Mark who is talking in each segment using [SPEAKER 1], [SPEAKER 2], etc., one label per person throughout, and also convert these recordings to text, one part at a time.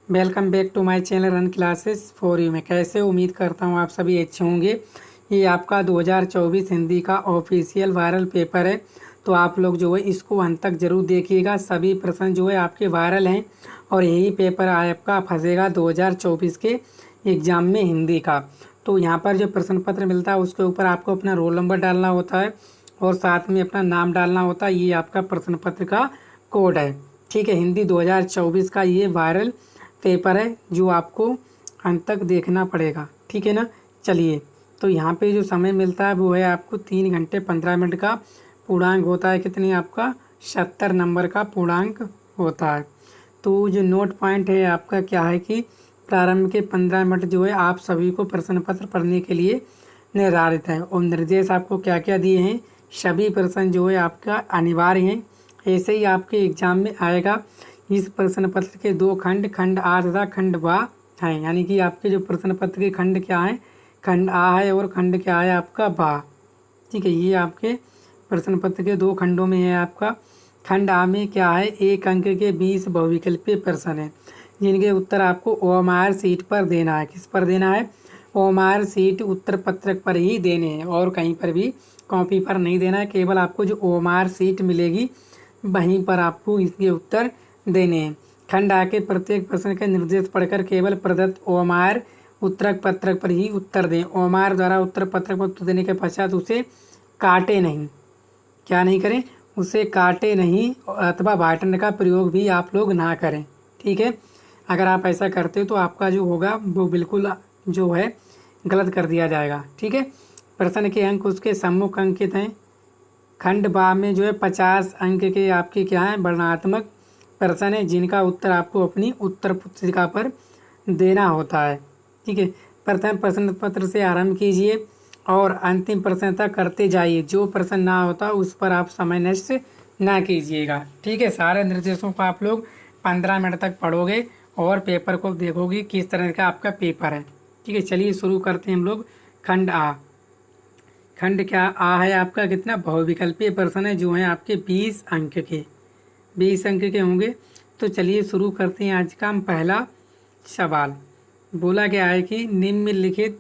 [SPEAKER 1] Welcome back to my channel run classes for you. मैं कैसे उम्मीद करता हूँ आप सभी अच्छे होंगे। ये आपका 2024 हिंदी का ऑफिशियल वायरल पेपर है, तो आप लोग जो है इसको अंत तक ज़रूर देखिएगा। सभी प्रश्न जो है आपके वायरल हैं और यही पेपर आपका फंसेगा 2024 के एग्ज़ाम में हिंदी का। तो यहाँ पर जो प्रश्न पत्र मिलता है उसके ऊपर आपको अपना रोल नंबर डालना होता है और साथ में अपना नाम डालना होता है। ये आपका प्रश्न पत्र का कोड है, ठीक है। हिंदी 2024 का ये वायरल पेपर है जो आपको अंत तक देखना पड़ेगा, ठीक है ना। चलिए, तो यहाँ पे जो समय मिलता है वो है आपको 3 घंटे 15 मिनट का। पूर्णांक होता है कितनी आपका 70 नंबर का पूर्णांक होता है। तो जो नोट पॉइंट है आपका क्या है कि प्रारंभ के 15 मिनट जो है आप सभी को प्रश्न पत्र पढ़ने के लिए निर्धारित है और निर्देश आपको क्या क्या दिए हैं। सभी प्रश्न जो है आपका अनिवार्य हैं, ऐसे ही आपके एग्जाम में आएगा। इस प्रश्न पत्र के 2 खंड, खंड आ तथा खंड बा हैं, यानी कि आपके जो प्रश्न पत्र के खंड क्या है, खंड आ है और खंड क्या है आपका बा, ठीक है। ये आपके प्रश्न पत्र के 2 खंडों में है। आपका खंड आ में क्या है, 1 अंक के 20 बहुविकल्पीय प्रश्न हैं जिनके उत्तर आपको ओएमआर सीट पर देना है। किस पर देना है, ओएमआर सीट उत्तर पत्रक पर ही देने हैं और कहीं पर भी कॉपी पर नहीं देना है। केवल आपको जो ओएमआर सीट मिलेगी वहीं पर आपको इसके उत्तर देने हैं। खंड आ के प्रत्येक प्रश्न का निर्देश पढ़कर केवल प्रदत्त ओएमआर उत्तर पत्रक पर ही उत्तर दें। ओएमआर द्वारा उत्तर पत्रक पर उत्तर देने के पश्चात उसे काटे नहीं, क्या नहीं करें, उसे काटे नहीं अथवा बाँटने का प्रयोग भी आप लोग ना करें, ठीक है। अगर आप ऐसा करते हो तो आपका जो होगा वो बिल्कुल जो है गलत कर दिया जाएगा, ठीक है। प्रश्न के अंक उसके सम्मुख अंकित हैं। खंड बा में जो है 50 अंक के आपके क्या हैं, वर्णनात्मक प्रश्न है जिनका उत्तर आपको अपनी उत्तर पुस्तिका पर देना होता है, ठीक है। प्रथम प्रश्न पत्र से आरंभ कीजिए और अंतिम प्रश्न तक करते जाइए। जो प्रश्न ना होता उस पर आप समय नष्ट ना कीजिएगा, ठीक है। सारे निर्देशों को आप लोग 15 मिनट तक पढ़ोगे और पेपर को देखोगे किस तरह का आपका पेपर है, ठीक है। चलिए शुरू करते हैं हम लोग। खंड आ, खंड क्या आ है आपका कितना, बहुविकल्पीय प्रश्न है जो है आपके 20 अंक के, 20 अंक के होंगे। तो चलिए शुरू करते हैं आज का हम पहला सवाल। बोला गया है कि निम्नलिखित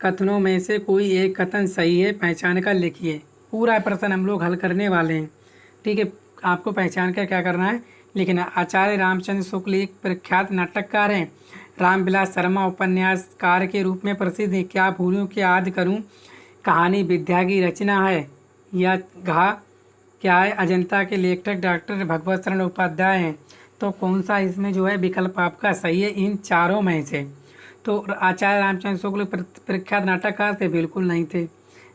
[SPEAKER 1] कथनों में से कोई एक कथन सही है, पहचान कर लिखिए। पूरा प्रश्न हम लोग हल करने वाले हैं, ठीक है। आपको पहचान कर क्या करना है, लिखना। आचार्य रामचंद्र शुक्ल एक प्रख्यात नाटककार हैं। रामविलास शर्मा उपन्यासकार के रूप में प्रसिद्ध हैं। क्या भूलूं कि याद करूं कहानी विद्या की रचना है, या घा क्या है, अजंता के लेखक डॉक्टर भगवत शरण उपाध्याय हैं। तो कौन सा इसमें जो है विकल्प आपका सही है इन चारों में से। तो आचार्य रामचंद्र शुक्ल प्रख्यात नाटककार थे, बिल्कुल नहीं थे।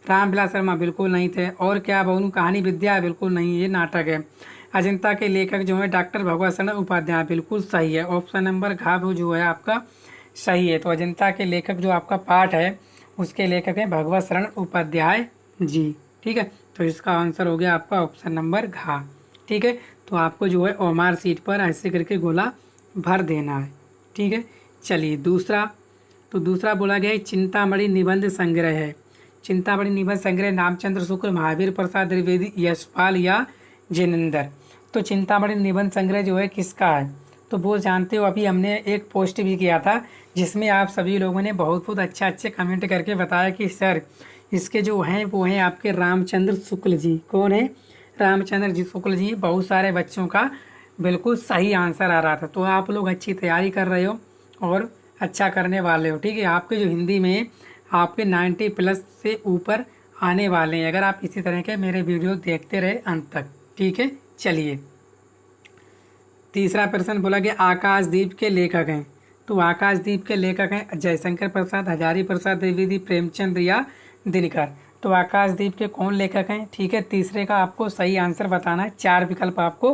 [SPEAKER 1] रामविलास शर्मा बिल्कुल नहीं थे। और क्या बोलूं कहानी विद्या, बिल्कुल नहीं, ये नाटक है। अजंता के लेखक जो है डॉक्टर भगवत शरण उपाध्याय, बिल्कुल सही है। ऑप्शन नंबर घ जो है आपका सही है। तो अजंता के लेखक जो आपका पाठ है उसके लेखक हैं भगवत शरण उपाध्याय जी, ठीक है। तो इसका आंसर हो गया आपका ऑप्शन नंबर घ, ठीक है। तो आपको जो है ओएमआर सीट पर ऐसे करके गोला भर देना है, ठीक है। चलिए दूसरा, तो दूसरा बोला गया है चिंतामणि निबंध संग्रह है। चिंतामणि निबंध संग्रह नामचंद्र शुक्ल, महावीर प्रसाद द्विवेदी, यशपाल या जिनेंद्र। तो चिंतामणि निबंध संग्रह जो है किसका है, तो वो जानते हो, अभी हमने एक पोस्ट भी किया था जिसमें आप सभी लोगों ने बहुत अच्छे कमेंट करके बताया कि सर इसके जो हैं वो हैं आपके रामचंद्र शुक्ल जी। कौन है, रामचंद्र जी शुक्ल जी। बहुत सारे बच्चों का बिल्कुल सही आंसर आ रहा था। तो आप लोग अच्छी तैयारी कर रहे हो और अच्छा करने वाले हो, ठीक है। आपके जो हिंदी में आपके 90+ से ऊपर आने वाले हैं अगर आप इसी तरह के मेरे वीडियो देखते रहे अंत तक, ठीक है। चलिए तीसरा प्रश्न बोला गया आकाशदीप के लेखक हैं। तो आकाशदीप के लेखक हैं जयशंकर प्रसाद, हजारी प्रसाद द्विवेदी, प्रेमचंद या दिनकर। तो आकाशदीप के कौन लेखक हैं, ठीक है। तीसरे का आपको सही आंसर बताना है। 4 विकल्प आपको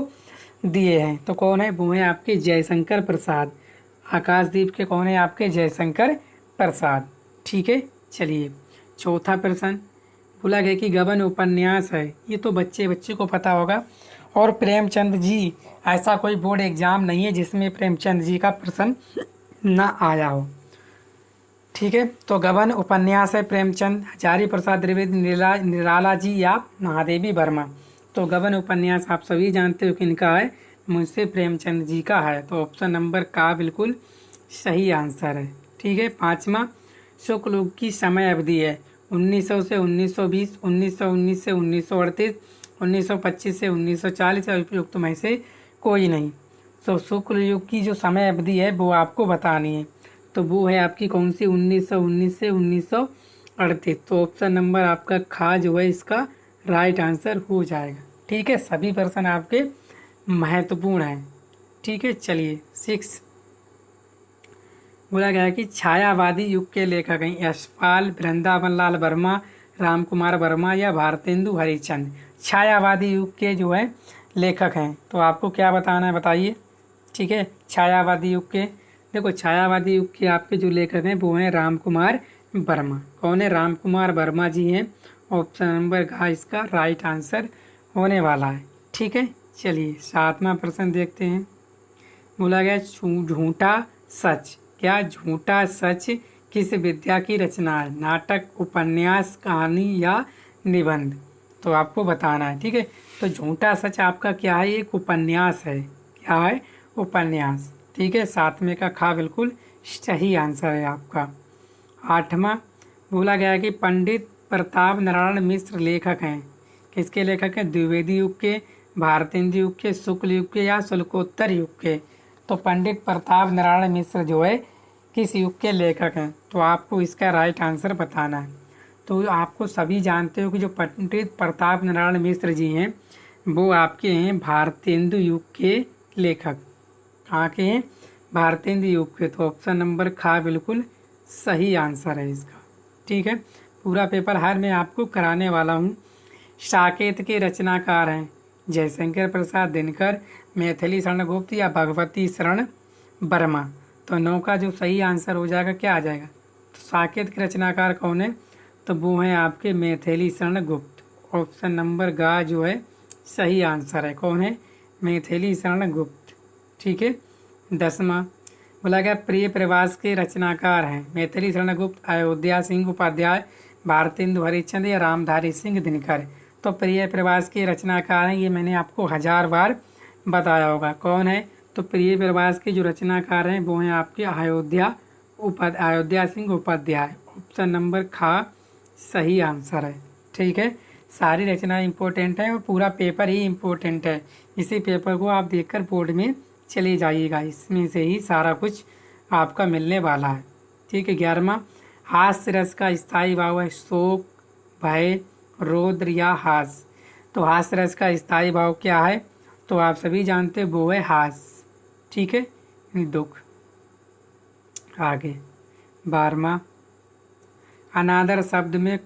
[SPEAKER 1] दिए हैं, तो कौन है, वो है आपके जयशंकर प्रसाद। आकाशदीप के कौन है आपके जयशंकर प्रसाद, ठीक है। चलिए चौथा प्रश्न बोला गया कि गबन उपन्यास है। ये तो बच्चे को पता होगा। और प्रेमचंद जी, ऐसा कोई बोर्ड एग्जाम नहीं है जिसमें प्रेमचंद जी का प्रश्न ना आया हो, ठीक है। तो गबन उपन्यास है प्रेमचंद, हजारी प्रसाद द्विवेदी, निराला जी या महादेवी वर्मा। तो गबन उपन्यास आप सभी जानते हो कि इनका है मुंशी प्रेमचंद जी का है। तो ऑप्शन नंबर का बिल्कुल सही आंसर है। ठीक है। पाँचवा, शुक्ल युग की समय अवधि है 1900 से 1920, 1919 से 1938, 1925 से 1940 या उपयुक्त में से कोई नहीं। तो शुक्ल युग की जो समय अवधि है वो आपको बतानी है। तो वो है आपकी कौन सी, 1919 से 1938। तो ऑप्शन नंबर आपका खा जो है इसका राइट आंसर हो जाएगा। ठीक है। सभी प्रश्न आपके महत्वपूर्ण हैं। ठीक है। चलिए 6 बोला गया है कि छायावादी युग के लेखक हैं यशपाल, वृंदावन लाल वर्मा, राम कुमार वर्मा या भारतेंदु हरिश्चंद्र। छायावादी युग के जो है लेखक हैं। तो आपको क्या बताना है बताइए। ठीक है। छायावादी युग के, देखो छायावादी युग के आपके जो लेखक हैं वो हैं राम कुमार वर्मा। कौन है? राम कुमार वर्मा जी हैं। ऑप्शन नंबर का इसका राइट आंसर होने वाला है। ठीक है। चलिए 7वां प्रश्न देखते हैं। बोला गया झूठा सच। क्या झूठा सच किस विद्या की रचना है? नाटक, उपन्यास, कहानी या निबंध? तो आपको बताना है। ठीक है। तो झूठा सच आपका क्या है? एक उपन्यास है। क्या है? उपन्यास। ठीक है। 7वें का खा बिल्कुल सही आंसर है आपका। 8वां बोला गया है कि पंडित प्रताप नारायण मिश्र लेखक हैं। किसके लेखक हैं? द्विवेदी युग के, भारतेंदु युग के, शुक्ल युग के या शुल्कोत्तर युग के? तो पंडित प्रताप नारायण मिश्र जो है किस युग के लेखक हैं? तो आपको इसका राइट आंसर बताना है। तो आपको सभी जानते हो कि जो पंडित प्रताप नारायण मिश्र जी हैं वो आपके हैं भारतेंदु युग के लेखक। कहाँ के हैं? भारतेंदु युग के। तो ऑप्शन नंबर खा बिल्कुल सही आंसर है इसका। ठीक है। पूरा पेपर हर मैं आपको कराने वाला हूँ। साकेत के रचनाकार हैं जयशंकर प्रसाद दिनकर, मैथिली शरण गुप्त या भगवती शरण वर्मा। तो 9 का जो सही आंसर हो जाएगा क्या आ जाएगा? तो साकेत के रचनाकार कौन है? तो वो हैं आपके मैथिली शरण गुप्त। ऑप्शन नंबर गा जो है सही आंसर है। कौन है? मैथिली शरण गुप्त। ठीक है। 10वां बोला गया प्रिय प्रवास के रचनाकार हैं मैथिली शरण गुप्त, अयोध्या सिंह उपाध्याय, भारतेंदु हरिश्चंद्र या रामधारी सिंह दिनकर। तो प्रिय प्रवास के रचनाकार हैं, ये मैंने आपको 1000 बार बताया होगा। कौन है? तो प्रिय प्रवास के जो रचनाकार हैं वो हैं आपके अयोध्या सिंह उपाध्याय। ऑप्शन नंबर खा सही आंसर है। ठीक है। सारी रचनाएं इंपॉर्टेंट है और पूरा पेपर ही इम्पोर्टेंट है। इसी पेपर को आप देखकर बोर्ड में चले जाइएगा, इसमें से ही सारा कुछ आपका मिलने वाला है। ठीक है। 11वां हास्य रस का स्थायी भाव है शोक, भय, रौद्र या हास। तो हास्य रस का स्थायी भाव क्या है? तो आप सभी जानते हैं वो है हास। ठीक है। यानी दुख। आगे 12वां अनादर शब्द में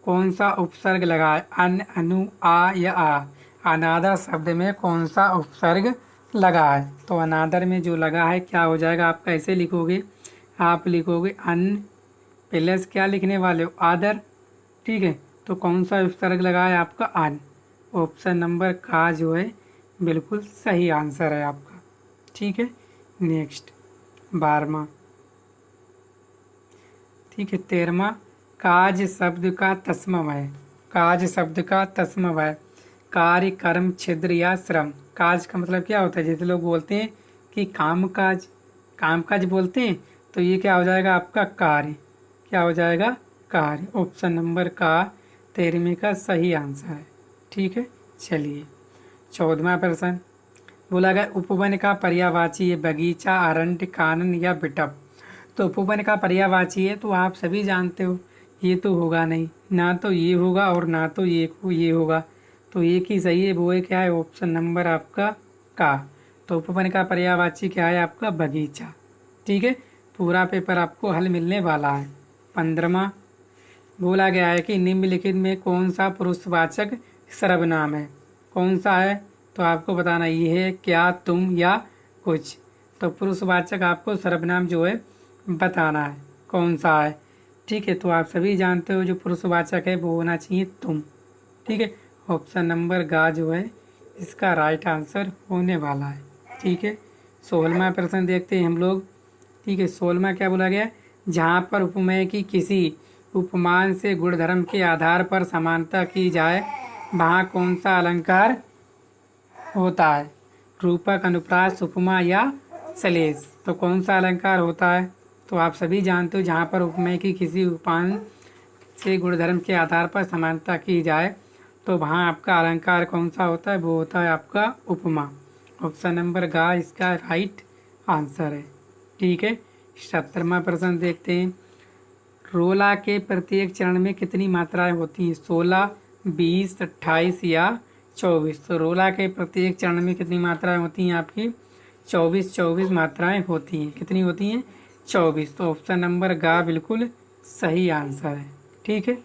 [SPEAKER 1] कौन सा उपसर्ग लगा है? अन, अनु, आ या आ? अनादर शब्द में कौन सा उपसर्ग लगा है? तो अनादर में जो लगा है क्या हो जाएगा आपका? ऐसे लिखोगे, आप लिखोगे अन प्लस क्या लिखने वाले हो? आदर। ठीक है। तो कौन सा उपसर्ग लगा है आपका? अन। ऑप्शन नंबर का जो है बिल्कुल सही आंसर है आपका। ठीक है। नेक्स्ट 12वां। ठीक है। 13वां काज शब्द का तस्मम है। काज शब्द का तस्मम है कार्य, कर्म, छिद्र या श्रम। काज का मतलब क्या होता है? जैसे लोग बोलते हैं कि कामकाज, कामकाज बोलते हैं, तो ये क्या हो जाएगा आपका? कार्य। क्या हो जाएगा? कार्य। ऑप्शन नंबर का 13वें का सही आंसर है। ठीक है। चलिए 14वां प्रश्न बोला गया उपवन का पर्यायवाची है बगीचा, अरण्य, कानन या बिटप। तो उपवन का पर्यायवाची है तो आप सभी जानते हो ये तो होगा नहीं, ना तो ये होगा और ना तो ये होगा। तो एक ही सही है, वो है क्या है? ऑप्शन नंबर आपका का। तो उपवन का पर्यायवाची क्या है आपका? बगीचा। ठीक है। पूरा पेपर आपको हल मिलने वाला है। 15वां बोला गया है कि निम्नलिखित में कौन सा पुरुषवाचक सर्वनाम है? कौन सा है? तो आपको बताना ये है, क्या, तुम या कुछ। तो पुरुषवाचक आपको सर्वनाम जो है बताना है कौन सा है। ठीक है। तो आप सभी जानते हो जो पुरुषवाचक है वो होना चाहिए तुम। ठीक है। ऑप्शन नंबर गा जो है इसका राइट आंसर होने वाला है। ठीक है। 16वां प्रश्न देखते हैं हम लोग। ठीक है। 16वां क्या बोला गया? जहाँ पर उपमेय की किसी उपमान से गुणधर्म के आधार पर समानता की जाए वहाँ कौन सा अलंकार होता है? रूपक, अनुप्रास, उपमा या सलेस। तो कौन सा अलंकार होता है? तो आप सभी जानते हो जहाँ पर उपमेय की किसी उपांग से गुणधर्म के आधार पर समानता की जाए तो वहाँ आपका अलंकार कौन सा होता है? वो होता है आपका उपमा। ऑप्शन नंबर गा इसका राइट आंसर है। ठीक है, 17वां प्रश्न देखते हैं। रोला के प्रत्येक चरण में कितनी मात्राएं होती हैं? 16, 20, 28 या 24। तो रोला के प्रत्येक चरण में कितनी मात्राएं होती हैं आपकी? 24 मात्राएं होती हैं। कितनी होती हैं? 24। तो ऑप्शन नंबर गा बिल्कुल सही आंसर है। ठीक है,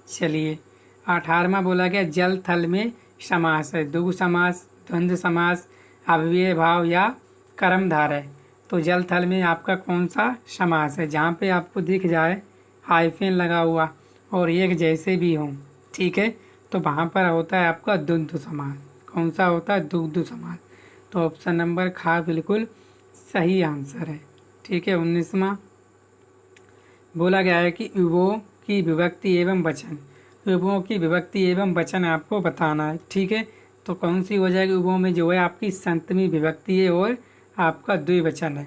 [SPEAKER 1] चलिए 18वां बोला गया जल थल में समास है। द्विगु समास, द्वंद्व समास, अव्यय भाव या कर्मधारय। तो जल थल में आपका कौन सा समास है? जहाँ पे आपको दिख जाए हाइफेन लगा हुआ और एक जैसे भी हों, ठीक है, तो वहाँ पर होता है आपका द्वंद्व समास। कौन सा होता है? द्वंद्व समास। तो ऑप्शन नंबर खा बिल्कुल सही आंसर है। ठीक है, 19वां बोला गया है कि युवों की विभक्ति एवं वचन। युवों की विभक्ति एवं वचन आपको बताना है। ठीक है, तो कौन सी हो जाएगी? युवों में जो है आपकी संतमी विभक्ति है और आपका द्विवचन है।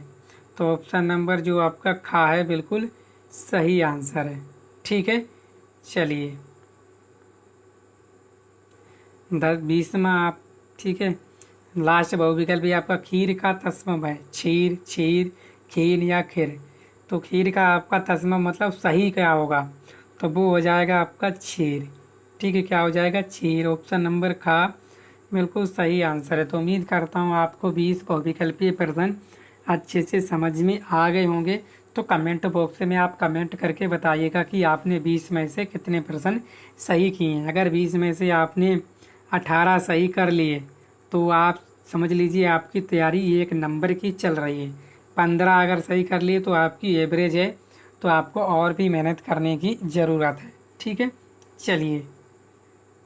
[SPEAKER 1] तो ऑप्शन नंबर जो आपका खा है बिल्कुल सही आंसर है। ठीक है, चलिए 20वां आप, ठीक है, लास्ट बहुविकल्प भी आपका खीर का तस्मम है। क्षीर, क्षीर, खीर या खीर। तो खीर का आपका तस्मम मतलब सही क्या होगा? तो वो हो जाएगा आपका क्षीर। ठीक है, क्या हो जाएगा? क्षीर। ऑप्शन नंबर खा बिल्कुल सही आंसर है। तो उम्मीद करता हूँ आपको 20 बहुविकल्पीय प्रश्न अच्छे से समझ में आ गए होंगे। तो कमेंट बॉक्स में आप कमेंट करके बताइएगा कि आपने 20 में से कितने प्रश्न सही किए हैं। अगर 20 में से आपने 18 सही कर लिए तो आप समझ लीजिए आपकी तैयारी 1 नंबर की चल रही है। 15 अगर सही कर लिए तो आपकी एवरेज है, तो आपको और भी मेहनत करने की ज़रूरत है। ठीक है, चलिए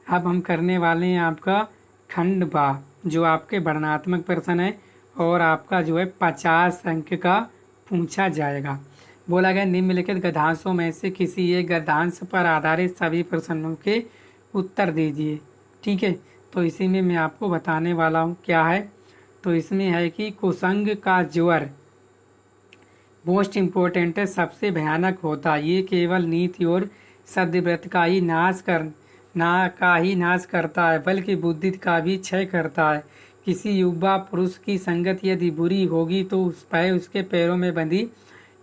[SPEAKER 1] अब हम करने वाले हैं आपका खंड बा, जो आपके वर्णनात्मक प्रश्न है और आपका जो है 50 अंक का पूछा जाएगा। बोला गया निम्नलिखित गद्यांशों में से किसी एक गद्यांश पर आधारित सभी प्रश्नों के उत्तर दीजिए। ठीक है, तो इसी में मैं आपको बताने वाला हूँ क्या है। तो इसमें है कि कुसंग का ज्वर मोस्ट इम्पोर्टेंट है, सबसे भयानक होता है। ये केवल नीति और सद्व्रत का ही नाश करता है, बल्कि बुद्धि का भी क्षय करता है। किसी युवा पुरुष की संगत यदि बुरी होगी तो उसके पैरों में बंधी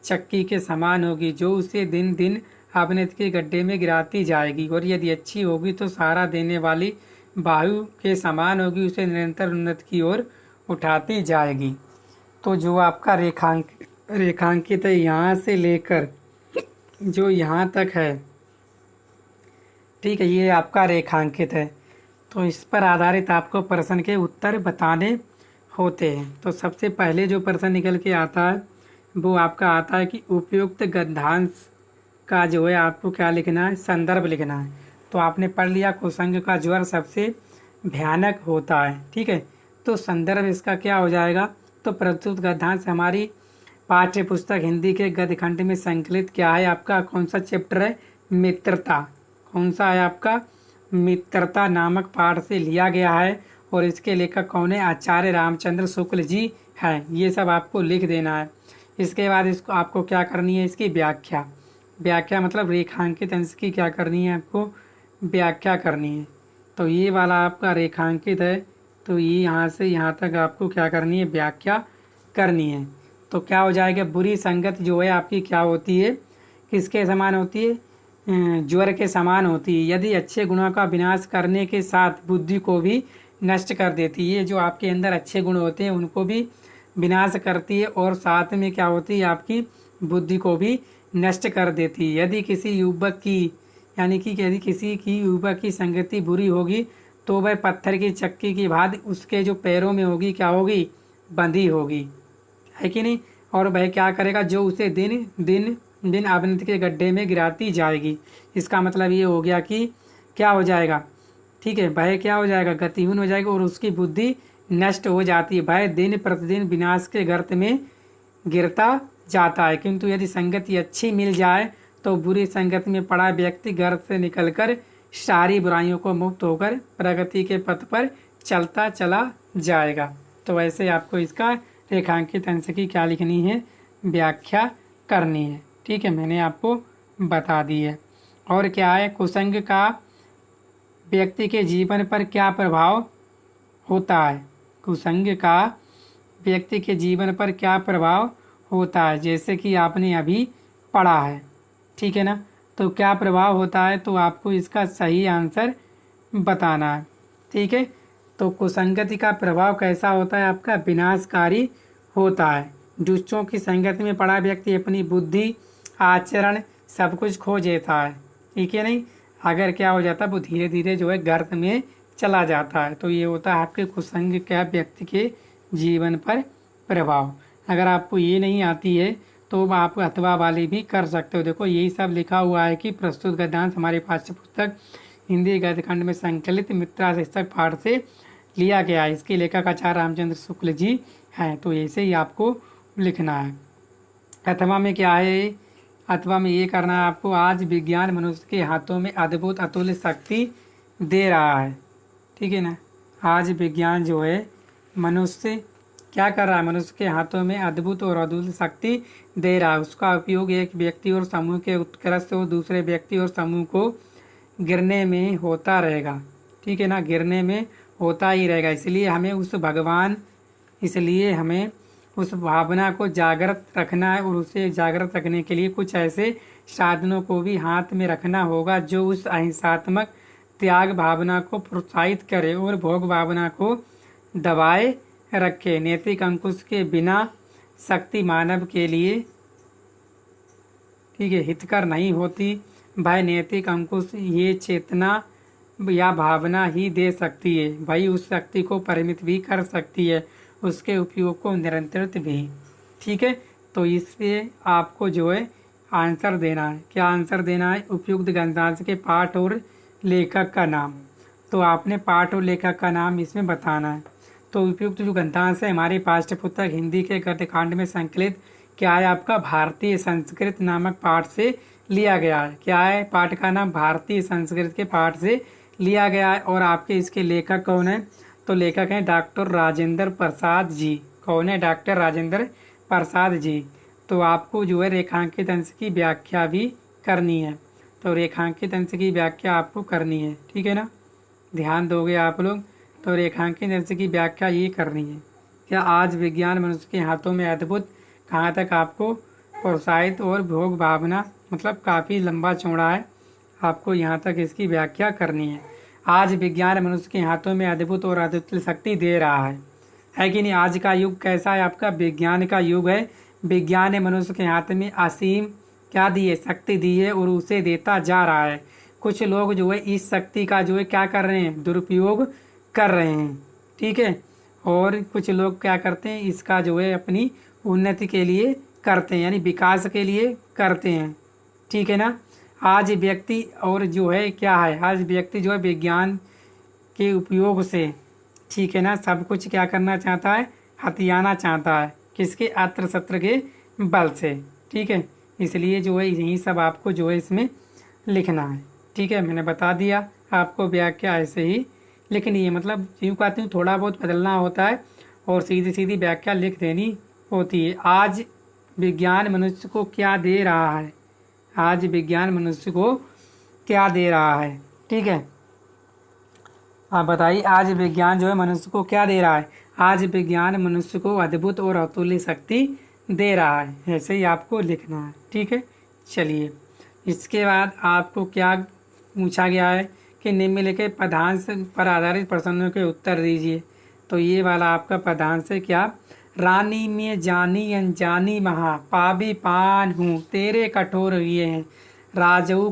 [SPEAKER 1] चक्की के समान होगी, जो उसे दिन दिन अवनति के गड्ढे में गिराती जाएगी। और यदि अच्छी होगी तो सहारा देने वाली वायु के समान होगी, उसे निरंतर उन्नति की ओर उठाती जाएगी। तो जो आपका रेखांकित है यहाँ से लेकर जो यहाँ तक है, ठीक है, ये आपका रेखांकित है। तो इस पर आधारित आपको प्रश्न के उत्तर बताने होते हैं। तो सबसे पहले जो प्रश्न निकल के आता है वो आपका आता है कि उपयुक्त गद्यांश का जो है आपको क्या लिखना है? संदर्भ लिखना है। तो आपने पढ़ लिया कुसंग का ज्वर सबसे भयानक होता है। ठीक है, तो संदर्भ इसका क्या हो जाएगा? तो प्रस्तुत गद्यांश हमारी पाठ्य पुस्तक हिंदी के गद्य खंड में संकलित क्या है? आपका कौन सा चैप्टर है? मित्रता। कौन सा है आपका? मित्रता नामक पाठ से लिया गया है। और इसके लेखक कौन है? आचार्य रामचंद्र शुक्ल जी हैं। ये सब आपको लिख देना है। इसके बाद इसको आपको क्या करनी है? इसकी व्याख्या। व्याख्या मतलब रेखांकित अंश की क्या करनी है? आपको व्याख्या करनी है। तो ये वाला आपका रेखांकित है, तो ये यहाँ से यहाँ तक आपको क्या करनी है? व्याख्या करनी है। तो क्या हो जाएगा? बुरी संगत जो है आपकी क्या होती है? किसके समान होती है? ज्वर के समान होती है। यदि अच्छे गुणों का विनाश करने के साथ बुद्धि को भी नष्ट कर देती है। जो आपके अंदर अच्छे गुण होते हैं उनको भी विनाश करती है और साथ में क्या होती है? आपकी बुद्धि को भी नष्ट कर देती है। यदि किसी युवक की यदि किसी की युवक की संगति बुरी होगी तो वह पत्थर की चक्की की भांति उसके जो पैरों में होगी क्या होगी? बंधी होगी, है कि नहीं? और वह क्या करेगा? जो उसे दिन दिन दिन अवनति के गड्ढे में गिराती जाएगी। इसका मतलब ये हो गया कि क्या हो जाएगा? ठीक है, वह क्या हो जाएगा? गतिहीन हो जाएगा और उसकी बुद्धि नष्ट हो जाती है। वह दिन प्रतिदिन विनाश के गर्त में गिरता जाता है। किंतु यदि संगति अच्छी मिल जाए तो बुरी संगति में पड़ा व्यक्ति गर्त से निकलकर सारी बुराइयों को मुक्त होकर प्रगति के पथ पर चलता चला जाएगा। तो वैसे आपको इसका रेखांकित अंश की क्या लिखनी है, व्याख्या करनी है। ठीक है, मैंने आपको बता दी है। और क्या है, कुसंग का व्यक्ति के जीवन पर क्या प्रभाव होता है। कुसंग का व्यक्ति के जीवन पर क्या प्रभाव होता है, जैसे कि आपने अभी पढ़ा है। ठीक है ना, तो क्या प्रभाव होता है, तो आपको इसका सही आंसर बताना है। ठीक है, तो कुसंगति का प्रभाव कैसा होता है, आपका विनाशकारी होता है। दुष्टों की संगत में पड़ा व्यक्ति अपनी बुद्धि, आचरण सब कुछ खो देता है। ठीक है नहीं, अगर क्या हो जाता है, वो धीरे धीरे जो है गर्त में चला जाता है। तो ये होता है आपके कुसंग का व्यक्ति के जीवन पर प्रभाव। अगर आपको ये नहीं आती है तो आप अथवा वाली भी कर सकते हो। देखो यही सब लिखा हुआ है कि प्रस्तुत गद्यांश हमारे पाठ्य पुस्तक हिंदी गद्यखंड में संकलित मित्रा शीर्षक पाठ से लिया गया है। इसके लेखक आचार्य रामचंद्र शुक्ल जी हैं। तो ऐसे ही आपको लिखना है। अथवा में क्या है, अथवा में ये करना है आपको, आज विज्ञान मनुष्य के हाथों में अद्भुत अतुल्य शक्ति दे रहा है। ठीक है ना, आज विज्ञान जो है मनुष्य क्या कर रहा है, मनुष्य के हाथों में अद्भुत और अतुल्य शक्ति दे रहा है। उसका उपयोग एक व्यक्ति और समूह के उत्कर्ष और दूसरे व्यक्ति और समूह को गिरने में होता रहेगा। ठीक है ना, गिरने में होता ही रहेगा। इसलिए हमें उस भावना को जागृत रखना है और उसे जागृत रखने के लिए कुछ ऐसे साधनों को भी हाथ में रखना होगा जो उस अहिंसात्मक त्याग भावना को प्रोत्साहित करे और भोग भावना को दबाए रखे। नैतिक अंकुश के बिना शक्ति मानव के लिए, ठीक है, हितकर नहीं होती। भाई नैतिक अंकुश ये चेतना या भावना ही दे सकती है। भाई उस शक्ति को परिमित भी कर सकती है, उसके उपयोग को निरंतरित भी। ठीक है, तो इससे आपको जो है आंसर देना है। क्या आंसर देना है, उपयुक्त गद्यांश के पाठ और लेखक का नाम। तो आपने पाठ और लेखक का नाम इसमें बताना है। तो उपयुक्त जो गद्यांश है हमारी पाठ्य पुस्तक हिंदी के गद्यकांड में संकलित क्या है, आपका भारतीय संस्कृत नामक पाठ से लिया गया है। क्या है, पाठ का नाम भारतीय संस्कृत के पाठ से लिया गया है। और आपके इसके लेखक कौन है, तो लेखक हैं डॉक्टर राजेंद्र प्रसाद जी। कौन है, डॉक्टर राजेंद्र प्रसाद जी। तो आपको जो है रेखांकित अंश की व्याख्या भी करनी है। तो रेखांकित अंश की व्याख्या आपको करनी है। ठीक है ना, ध्यान दोगे आप लोग। तो रेखांकित अंश की व्याख्या ये करनी है। क्या आज विज्ञान मनुष्य के हाथों में अद्भुत, कहाँ तक आपको प्रोत्साहित और भोग भावना, मतलब काफ़ी लंबा चौड़ा है, आपको यहाँ तक इसकी व्याख्या करनी है। आज विज्ञान मनुष्य के हाथों में अद्भुत और अद्वितीय शक्ति दे रहा है कि नहीं। आज का युग कैसा है, आपका विज्ञान का युग है। विज्ञान ने मनुष्य के हाथ में असीम क्या दी है, शक्ति दी है और उसे देता जा रहा है। कुछ लोग जो है इस शक्ति का जो है क्या कर रहे हैं, दुरुपयोग कर रहे हैं। ठीक है, और कुछ लोग क्या करते हैं, इसका जो है अपनी उन्नति के लिए करते हैं, यानी विकास के लिए करते हैं। ठीक है ना, आज व्यक्ति और जो है क्या है, आज व्यक्ति जो है विज्ञान के उपयोग से, ठीक है ना, सब कुछ क्या करना चाहता है, हथियाना चाहता है। किसके, अस्त्र शस्त्र के बल से। ठीक है, इसलिए जो है यही सब आपको जो है इसमें लिखना है। ठीक है, मैंने बता दिया आपको व्याख्या ऐसे ही लिखनी है। मतलब यूँ कहती हूँ थोड़ा बहुत बदलना होता है और सीधी सीधी व्याख्या लिख देनी होती है। आज विज्ञान मनुष्य को क्या दे रहा है, आज विज्ञान मनुष्य को क्या दे रहा है। ठीक है, आप बताइए, आज विज्ञान जो है मनुष्य को क्या दे रहा है। आज विज्ञान मनुष्य को अद्भुत और अतुल्य शक्ति दे रहा है। ऐसे ही आपको लिखना है। ठीक है, चलिए इसके बाद आपको क्या पूछा गया है कि निम्नलिखित पदांश पर आधारित प्रश्नों के उत्तर दीजिए। तो ये वाला आपका पदांश है क्या, रानी में जानी अनजानी महा, पाबी पान हूँ तेरे कठोर हुए हैं, राजू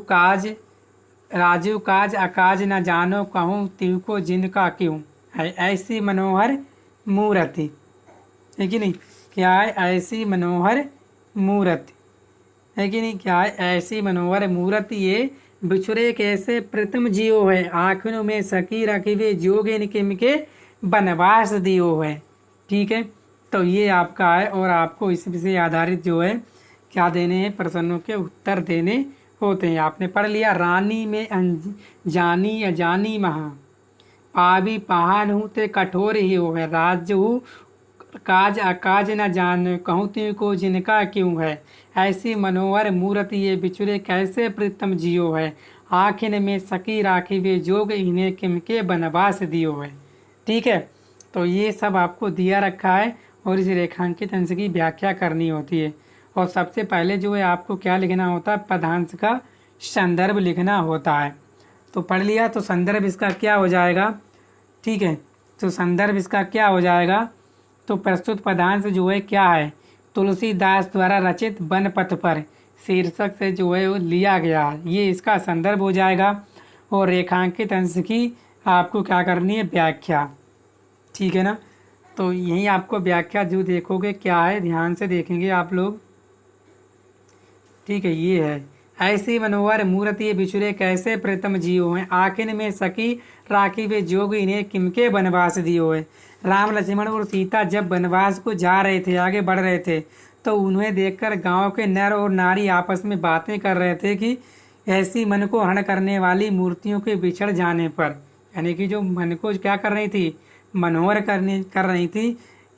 [SPEAKER 1] काज अकाज न जानो कहूँ, तिव को जिनका क्यों है, ऐसी मनोहर मूर्ति है कि नहीं। क्या है, ऐसी मनोहर मूर्ति है कि नहीं। क्या है, ऐसी मनोहर मूर्ति ये बिछुरे कैसे प्रथम जियो है, आँखों में सकी रखिवे जोगे निकिम के बनवास दियो है। ठीक है, तो ये आपका है और आपको इस से आधारित जो है क्या देने हैं, प्रश्नों के उत्तर देने होते हैं। आपने पढ़ लिया, रानी में जानी अजानी महा, पावी पहान हूँ ते कठोर ही हो है, राज्य हूँ काज अकाज न जान, कहूँ तुम को जिनका क्यों है, ऐसी मनोहर मूर्ति ये बिछुरे कैसे प्रीतम जियो है, आखिन में सकी राखी वे जोग इन्हें किमके बनवास दियो है। ठीक है, तो ये सब आपको दिया रखा है और इस रेखांकित अंश की व्याख्या करनी होती है। और सबसे पहले जो है आपको क्या लिखना होता है, पदांश का संदर्भ लिखना होता है। तो पढ़ लिया, तो संदर्भ इसका क्या हो जाएगा। ठीक है, तो संदर्भ इसका क्या हो जाएगा, तो प्रस्तुत पदांश जो है क्या है, तुलसीदास द्वारा रचित वन पथ पर शीर्षक से जो है वो लिया गया है, ये इसका संदर्भ हो जाएगा। और रेखांकित अंश की आपको क्या करनी है, व्याख्या। ठीक है ना, तो यही आपको व्याख्या जो देखोगे क्या है, ध्यान से देखेंगे आप लोग। ठीक है, ये है, ऐसी मनोहर मूर्ति बिछुरे कैसे प्रीतम जियो हैं, आखिन में सकी राखी वे जोग इन्हें किमके बनवास दियो है। राम लक्ष्मण और सीता जब वनवास को जा रहे थे, आगे बढ़ रहे थे, तो उन्हें देखकर गांव के नर और नारी आपस में बातें कर रहे थे कि ऐसी मन को हरण करने वाली मूर्तियों के बिछड़ जाने पर, यानी कि जो मन को क्या कर रही थी, मनोहर कर रही थी,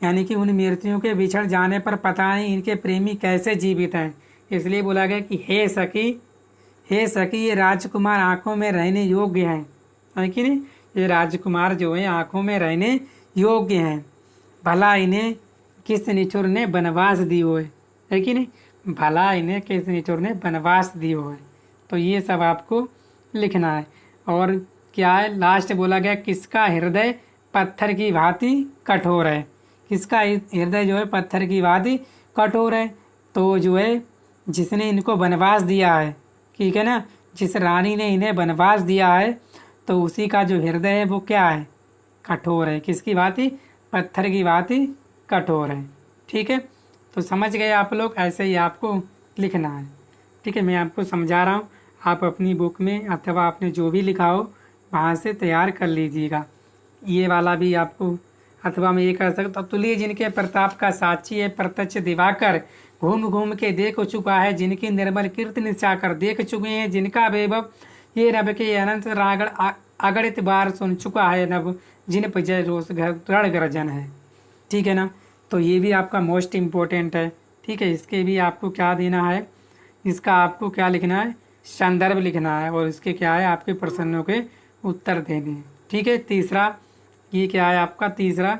[SPEAKER 1] यानी कि उन मूर्तियों के बिछड़ जाने पर पता नहीं इनके प्रेमी कैसे जीवित हैं। इसलिए बोला गया कि हे सखी ये राजकुमार आंखों में रहने योग्य हैं, है कि नहीं, ये राजकुमार जो है आंखों में रहने योग्य हैं, भला इन्हें किस निठुर ने वनवास दियो है कि नहीं, भला इन्हें किस निठुर ने वनवास दियो है। तो ये सब आपको लिखना है। और क्या है, लास्ट बोला गया किसका हृदय पत्थर की भांति कठोर है, किसका हृदय जो है पत्थर की भांति कठोर है, तो जो है जिसने इनको वनवास दिया है, ठीक है ना, जिस रानी ने इन्हें वनवास दिया है, तो उसी का जो हृदय है वो क्या है, कठोर है, किसकी भांति, पत्थर की भांति कठोर है। ठीक है, तो समझ गए आप लोग, ऐसे ही आपको लिखना है। ठीक है, मैं आपको समझा रहा हूँ, आप अपनी बुक में अथवा आपने जो भी लिखा हो वहाँ से तैयार कर लीजिएगा। ये वाला भी आपको, अथवा मैं ये कर सकता हूँ, तुल्य जिनके प्रताप का साक्षी है प्रत्यक्ष दिवाकर, घूम घूम के देख चुका है जिनकी निर्मल कीर्ति निचाकर, देख चुके हैं जिनका वैभव ये रब के अनंत रागड़ अगणित बार सुन चुका है नभ, जिन पर जय रोष रण गर्जन है। ठीक है ना, तो ये भी आपका मोस्ट इम्पोर्टेंट है। ठीक है, इसके भी आपको क्या देना है, इसका आपको क्या लिखना है, संदर्भ लिखना है, और इसके क्या है आपके प्रश्नों के उत्तर देने हैं। ठीक है, तीसरा ये क्या है आपका, तीसरा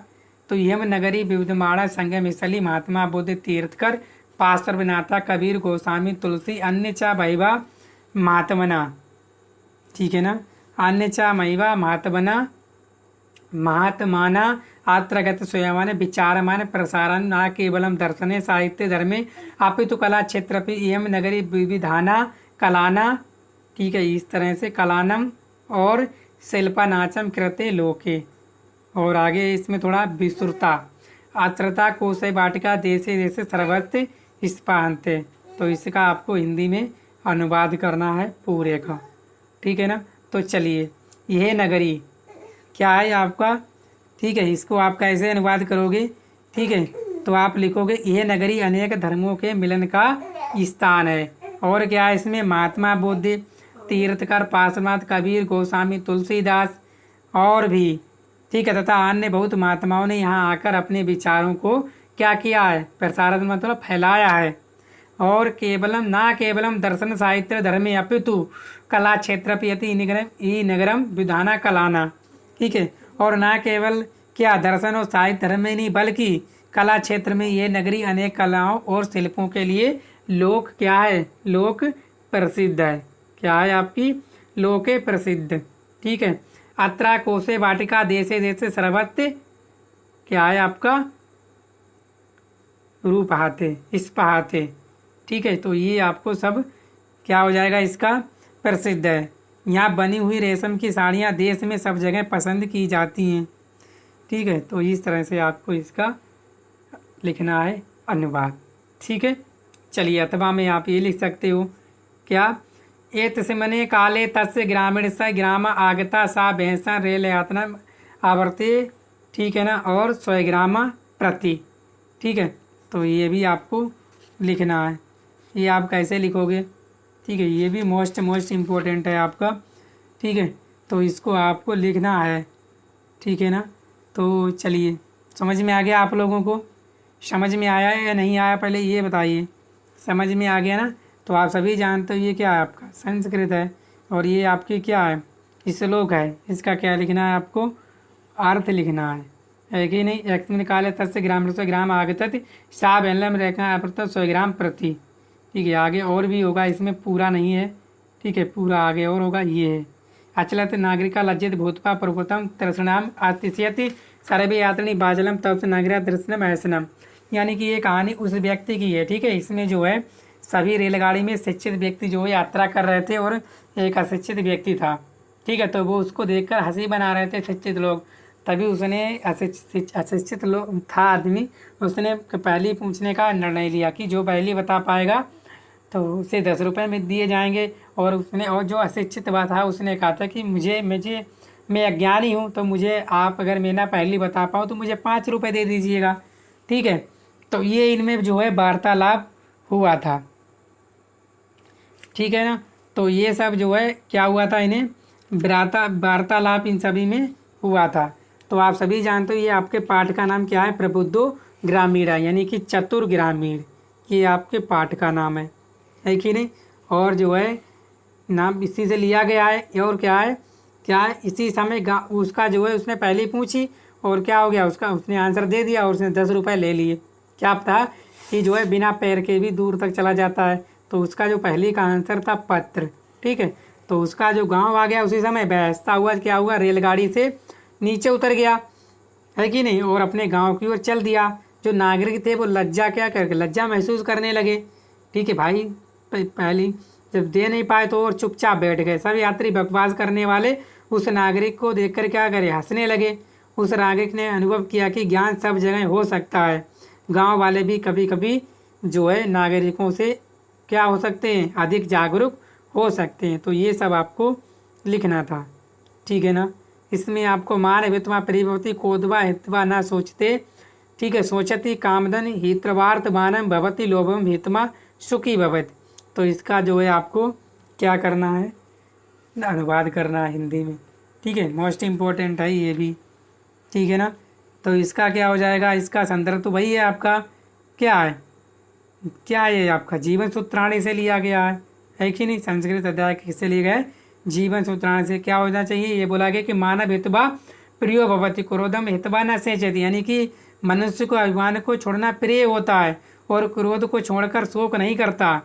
[SPEAKER 1] तो यम नगरी विविधमाणा संगम स्थली महात्मा बुद्ध तीर्थकर पार्श्वनाथा कबीर गोस्वामी तुलसी अन्य चा भैवा महात्मना। ठीक है ना, अन्य चा मैवा महात्माना आत्रगत स्वयमान विचारमान प्रसारण न केवलम दर्शने साहित्य धर्मे अपितु कला क्षेत्र एवं नगरी विविधाना कलाना। ठीक है, इस तरह से कलानम और शिल्पनाचम कृते लोके। और आगे इसमें थोड़ा विस्तृता आत्रता कोशे वाटिका देशे देशे सर्वत्र स्पाहन्ते, तो इसका आपको हिंदी में अनुवाद करना है पूरे का। ठीक है ना, तो चलिए, यह नगरी क्या है आपका। ठीक है, इसको आप कैसे अनुवाद करोगे। ठीक है, तो आप लिखोगे यह नगरी अनेक धर्मों के मिलन का स्थान है, और क्या है इसमें महात्मा बुद्ध तीर्थकर पार्श्वनाथ कबीर गोस्वामी तुलसीदास और भी, ठीक है, तथा अन्य बहुत महात्माओं ने यहाँ आकर अपने विचारों को क्या किया है, प्रसारण मतलब फैलाया है। और केवलम ना केवलम दर्शन साहित्य धर्मे अपितु कला क्षेत्र ई नगरम विधाना कलाना। ठीक है, और ना केवल क्या दर्शन और साहित्य धर्म में नहीं बल्कि कला क्षेत्र में ये नगरी अनेक कलाओं और शिल्पों के लिए लोक क्या है, लोक प्रसिद्ध है। क्या है आपकी, लोके प्रसिद्ध। ठीक है, अत्रा कोसे वाटिका देशे देशे सर्वत्र क्या है आपका, रूपहाते इस्पहाते। ठीक है, तो ये आपको सब क्या हो जाएगा, इसका प्रसिद्ध है। यहाँ बनी हुई रेशम की साड़ियाँ देश में सब जगह पसंद की जाती हैं। ठीक है, तो इस तरह से आपको इसका लिखना है अनुवाद। ठीक है, चलिए, अथवा में आप ये लिख सकते हो क्या, एतस्मने काले तस्य ग्रामीण स ग्राम आगता सा भैंसा रेल यातना आवर्ते। ठीक है ना, और 100 ग्राम प्रति। ठीक है, तो ये भी आपको लिखना है, ये आप कैसे लिखोगे। ठीक है, ये भी मोस्ट इम्पोर्टेंट है आपका। ठीक है, तो इसको आपको लिखना है ठीक है ना। तो चलिए, समझ में आ गया आप लोगों को? समझ में आया है या नहीं आया पहले ये बताइए। समझ में आ गया ना। तो आप सभी जानते हो ये क्या है, आपका संस्कृत है, और ये आपकी क्या है, श्लोक है। इसका क्या लिखना है आपको, अर्थ लिखना है कि नहीं। यस्मिन् काले तस्य ग्राम से ग्राम आगतत सा बेलम रेखा अप्रत 100 ग्राम प्रति। ठीक है, आगे और भी होगा, इसमें पूरा नहीं है। ठीक है, पूरा आगे और होगा, ये है अचलत नागरिका लज्जित भूतपा प्रभुतम तृष्णाम आतिशयति सर्वे यात्रिणी बाजलम तब से नागरिका दर्शनम ऐसनम। यानी कि ये कहानी उस व्यक्ति की है। ठीक है, इसमें जो है सभी रेलगाड़ी में शिक्षित व्यक्ति जो है यात्रा कर रहे थे और एक अशिक्षित व्यक्ति था। ठीक है, तो वो उसको देखकर हंसी बना रहे थे शिक्षित लोग। तभी उसने अशिक्षित लोग था आदमी, उसने पहली पूछने का निर्णय लिया कि जो पहली बता पाएगा तो उसे 10 रुपये में दिए जाएंगे। और उसने, और जो अशिक्षित हुआ था उसने कहा था कि मुझे मैं अज्ञानी हूँ, तो मुझे आप अगर मैं ना पहली बता पाऊँ तो मुझे 5 रुपये दे दीजिएगा। ठीक है, तो ये इनमें जो है वार्तालाप हुआ था। ठीक है ना। तो ये सब जो है क्या हुआ था, इन्हें वार्तालाप इन सभी में हुआ था। तो आप सभी जानते हो ये आपके पाठ का नाम क्या है, प्रबुद्धो ग्रामीणा, यानी कि चतुर ग्रामीण, ये आपके पाठ का नाम है कि नहीं। और जो है नाम इसी से लिया गया है। और क्या है इसी समय उसका जो है उसने पहली पूछी और क्या हो गया, उसने आंसर दे दिया और उसने 10 रुपये ले लिए। क्या पता कि जो है बिना पैर के भी दूर तक चला जाता है। तो उसका जो पहली का आंसर था पत्र। ठीक है, तो उसका जो गांव आ गया उसी समय बहसता हुआ क्या हुआ, रेलगाड़ी से नीचे उतर गया, है कि नहीं, और अपने गांव की ओर चल दिया। जो नागरिक थे वो लज्जा महसूस करने लगे। ठीक है भाई, पहली जब दे नहीं पाए तो और चुपचाप बैठ गए। सब यात्री बकवास करने वाले उस नागरिक को देखकर क्या करे, हंसने लगे। उस नागरिक ने अनुभव किया कि ज्ञान सब जगह हो सकता है। गांव वाले भी कभी कभी जो है नागरिकों से क्या हो सकते हैं, अधिक जागरूक हो सकते हैं। तो ये सब आपको लिखना था। ठीक है ना। इसमें आपको मान हितवा परिभवती कोदवा हितवा ना सोचते। ठीक है, सोचती कामदन हितवार्थ मानम भवती लोभम हितमा सुखी भवत। तो इसका जो है आपको क्या करना है, अनुवाद करना है हिंदी में। ठीक है, मोस्ट इम्पोर्टेंट है ये भी। ठीक है ना। तो इसका क्या हो जाएगा, इसका संदर्भ तो वही है आपका, क्या है आपका जीवन सूत्राणी से लिया गया है कि नहीं। संस्कृत अध्याय किससे लिए गए, जीवन सूत्राणी से। क्या होना चाहिए, ये बोला गया कि मानव हितवा प्रियो भवति क्रोधम हितवा न सेचति, यानी कि मनुष्य को अभिमान को छोड़ना प्रिय होता है और क्रोध को छोड़कर शोक नहीं करता।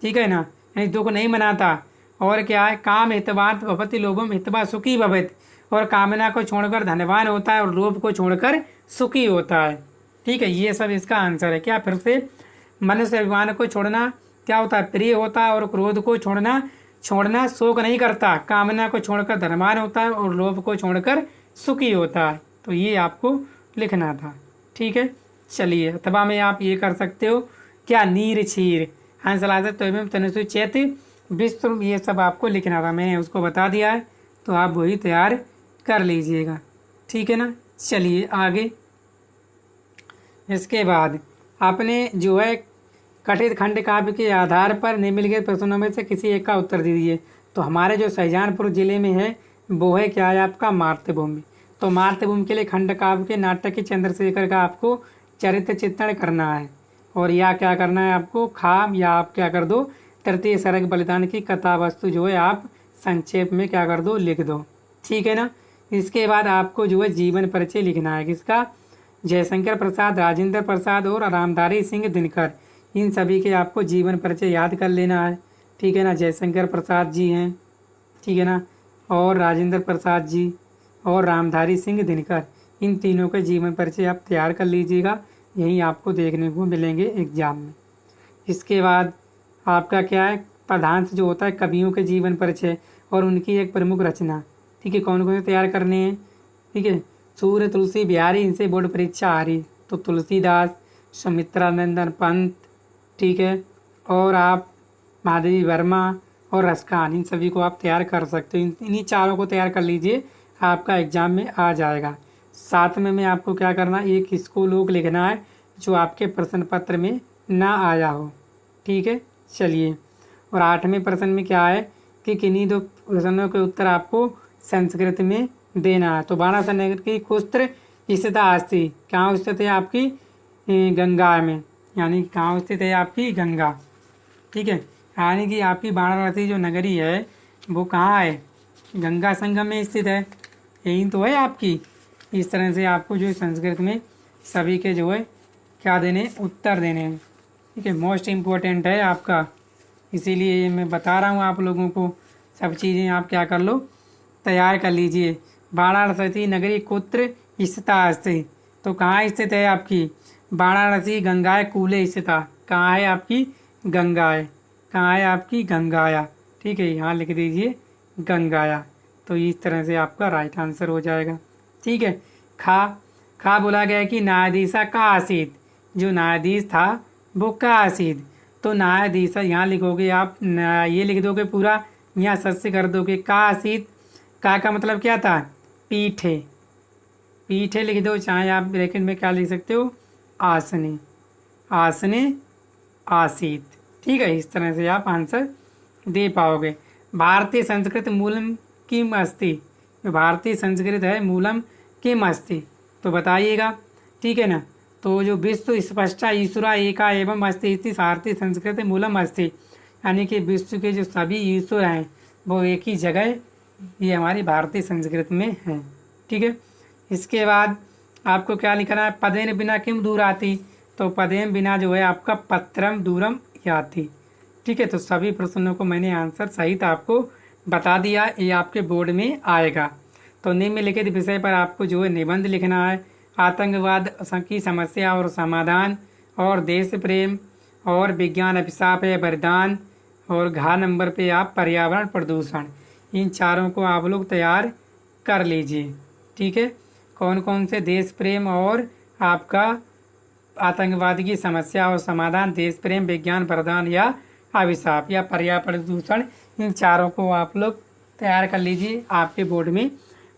[SPEAKER 1] ठीक है ना, यानी दुख नहीं मनाता। और क्या है, काम हितवान भवति लोभम हितवा सुखी भवत, और कामना को छोड़कर धनवान होता है और लोभ को छोड़कर सुखी होता है। ठीक है, ये सब इसका आंसर है। क्या फिर से, मनुष्य अभिमान को छोड़ना क्या होता है, प्रिय होता है, और क्रोध को छोड़ना शोक नहीं करता, कामना को छोड़कर धनवान होता है और लोभ को छोड़कर सुखी होता है। तो ये आपको लिखना था। ठीक है, चलिए, अथवा में आप ये कर सकते हो क्या, नीर क्षीर हंसलाद तो तनुसु चैत विश्व, ये सब आपको लिखना था। मैंने उसको बता दिया है, तो आप वही तैयार कर लीजिएगा। ठीक है ना। चलिए आगे, इसके बाद आपने जो है कथित खंड काव्य के आधार पर निम्नलिखित प्रश्नों में से किसी एक का उत्तर दीजिए। तो हमारे जो शाहजहानपुर जिले में है वो है क्या है आपका, मातृभूमि। तो मातृभूमि के लिए खंड काव्य के नाटक की चंद्रशेखर का आपको चरित्र चित्रण करना है। और या क्या करना है आपको, खाम, या आप क्या कर दो, तृतीय सरग बलिदान की कथा वस्तु जो है आप संक्षेप में क्या कर दो, लिख दो। ठीक है ना। इसके बाद आपको जो है जीवन परिचय लिखना है, किसका, जयशंकर प्रसाद, राजेंद्र प्रसाद और रामधारी सिंह दिनकर। इन सभी के आपको जीवन परिचय याद कर लेना है। ठीक है ना। जयशंकर प्रसाद जी हैं, ठीक है ना, और राजेंद्र प्रसाद जी और रामधारी सिंह दिनकर, इन तीनों के जीवन परिचय आप तैयार कर लीजिएगा। यही आपको देखने को मिलेंगे एग्जाम में। इसके बाद आपका क्या है, प्रधान जो होता है कवियों के जीवन परिचय और उनकी एक प्रमुख रचना। ठीक है, कौन कौन से तैयार करने हैं। ठीक है, सूर्य तुलसी बिहारी, इनसे बोर्ड परीक्षा आ रही। तो तुलसीदास, सुमित्रानंदन पंत, ठीक है, और आप माधवी वर्मा और रसखान, इन सभी को आप तैयार कर सकते हो। इन्हीं चारों को तैयार कर लीजिए, आपका एग्जाम में आ जाएगा। साथ में आपको क्या करना, एक स्कूल लिखना है जो आपके प्रश्न पत्र में ना आया हो। ठीक है, चलिए। और 8वें प्रश्न में क्या है कि किन्हीं दो प्रश्नों के उत्तर आपको संस्कृत में देना है। तो बाणासुर नगर की कुत्र स्थिता अस्ति कहाँ स्थित है आपकी गंगा में, यानी कहाँ स्थित है आपकी गंगा। ठीक है, यानी कि आपकी वाराणसी जो नगरी है वो कहाँ है, गंगा संगम में स्थित है, यही तो है आपकी। इस तरह से आपको जो है संस्कृत में सभी के जो है क्या देने, उत्तर देने हैं। ठीक है, मोस्ट इम्पोर्टेंट है आपका, इसीलिए मैं बता रहा हूँ आप लोगों को। सब चीज़ें आप क्या कर लो, तैयार कर लीजिए। वाराणसी नगरी कुत्र स्थिता अस्ति, तो कहाँ स्थित है आपकी वाराणसी गंगाए कूले स्थिता, कहाँ है आपकी गंगाए, कहाँ है आपकी गंगाया। ठीक है, यहाँ लिख दीजिए गंगाया। तो इस तरह से आपका राइट आंसर हो जाएगा। ठीक है, खा बोला गया कि न्यायाधीशा का आसीत, जो न्यायाधीश था वो का आसीत। तो न्यायाधीश यहाँ लिखोगे आप, ये लिख दोगे पूरा, यहाँ सस्य कर दोगे का आसीत। का मतलब क्या था, पीठे, पीठे लिख दो, चाहे आप ब्रैकेट में क्या लिख सकते हो, आसने, आसने आसीत। ठीक है, इस तरह से आप आंसर दे पाओगे। भारतीय संस्कृत मूलम किम अस्ति, जो भारतीय संस्कृत है मूलम किम अस्ति, तो बताइएगा। ठीक है ना, तो जो विश्व स्पष्टा ईश्वरा एका एवं अस्ति इति भारतीय संस्कृत मूलम अस्ति, यानी कि विश्व के जो सभी ईश्वर हैं वो एक ही जगह, ये हमारी भारतीय संस्कृत में है। ठीक है, इसके बाद आपको क्या लिखना है, पदेन बिना किम दूर आती, तो पदेन बिना जो है आपका पत्रम दूरम याति। ठीक है, तो सभी प्रश्नों को मैंने आंसर सहित आपको बता दिया, ये आपके बोर्ड में आएगा। तो निम्नलिखित विषय पर आपको जो है निबंध लिखना है, आतंकवाद की समस्या और समाधान, और देश प्रेम, और विज्ञान अभिशाप या वरदान, और घ नंबर पे आप पर्यावरण प्रदूषण। इन चारों को आप लोग तैयार कर लीजिए। ठीक है, कौन कौन से, देश प्रेम और आपका आतंकवाद की समस्या और समाधान, देश प्रेम, विज्ञान वरदान या अभिशाप या पर्यावरण प्रदूषण, इन चारों को आप लोग तैयार कर लीजिए, आपके बोर्ड में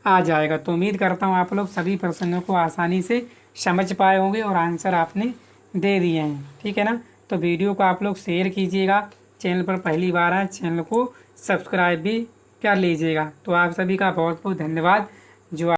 [SPEAKER 1] आ जाएगा। तो उम्मीद करता हूँ आप लोग सभी प्रश्नों को आसानी से समझ पाए होंगे और आंसर आपने दे दिए हैं। ठीक है ना, तो वीडियो को आप लोग शेयर कीजिएगा, चैनल पर पहली बार आए चैनल को सब्सक्राइब भी कर लीजिएगा। तो आप सभी का बहुत बहुत धन्यवाद।